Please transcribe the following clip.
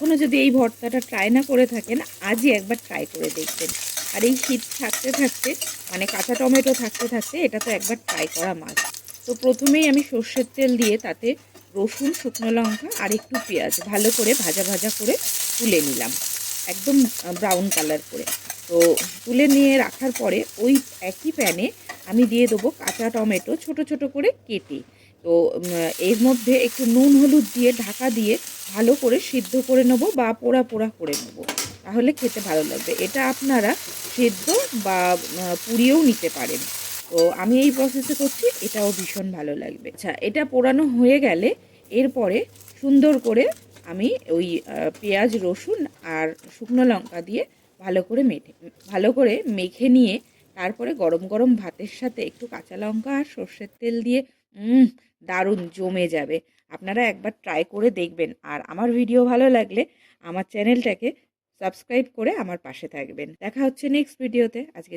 এখনও যদি এই ভর্তাটা ট্রাই না করে থাকেন, আজই একবার ট্রাই করে দেখবেন। আর এই শীত থাকতে থাকতে, মানে কাঁচা টমেটো থাকতে থাকতে এটা তো একবার ট্রাই করা মাস্ট। তো প্রথমেই আমি সর্ষের তেল দিয়ে তাতে রসুন, শুকনো লঙ্কা আর একটু পেঁয়াজ ভালো করে ভাজা ভাজা করে তুলে নিলাম, একদম ব্রাউন কালার করে। তো তুলে নিয়ে রাখার পরে ওই একই প্যানে আমি দিয়ে দেবো কাঁচা টমেটো ছোট ছোট করে কেটে। তো এর মধ্যে একটু নুন হলুদ দিয়ে ঢাকা দিয়ে ভালো করে সিদ্ধ করে নেবো বা পোড়া পোড়া করে নেবো, তাহলে খেতে ভালো লাগবে। এটা আপনারা সেদ্ধ বা পুড়িয়েও নিতে পারেন। তো আমি এই প্রসেসে করছি, এটাও ভীষণ ভালো লাগবে। আচ্ছা, এটা পোড়ানো হয়ে গেলে এরপরে সুন্দর করে আমি ওই পেঁয়াজ, রসুন আর শুকনো লঙ্কা দিয়ে ভালো করে মেখে নিয়ে তারপরে গরম গরম ভাতের সাথে একটু কাঁচা লঙ্কা আর সর্ষের তেল দিয়ে দারুণ জমে যাবে। আপনারা একবার ট্রাই করে দেখবেন। আর আমার ভিডিও ভালো লাগলে আমার চ্যানেলটাকে সাবস্ক্রাইব করে আমার পাশে থাকবেন। দেখা হচ্ছে নেক্সট ভিডিওতে। আজকে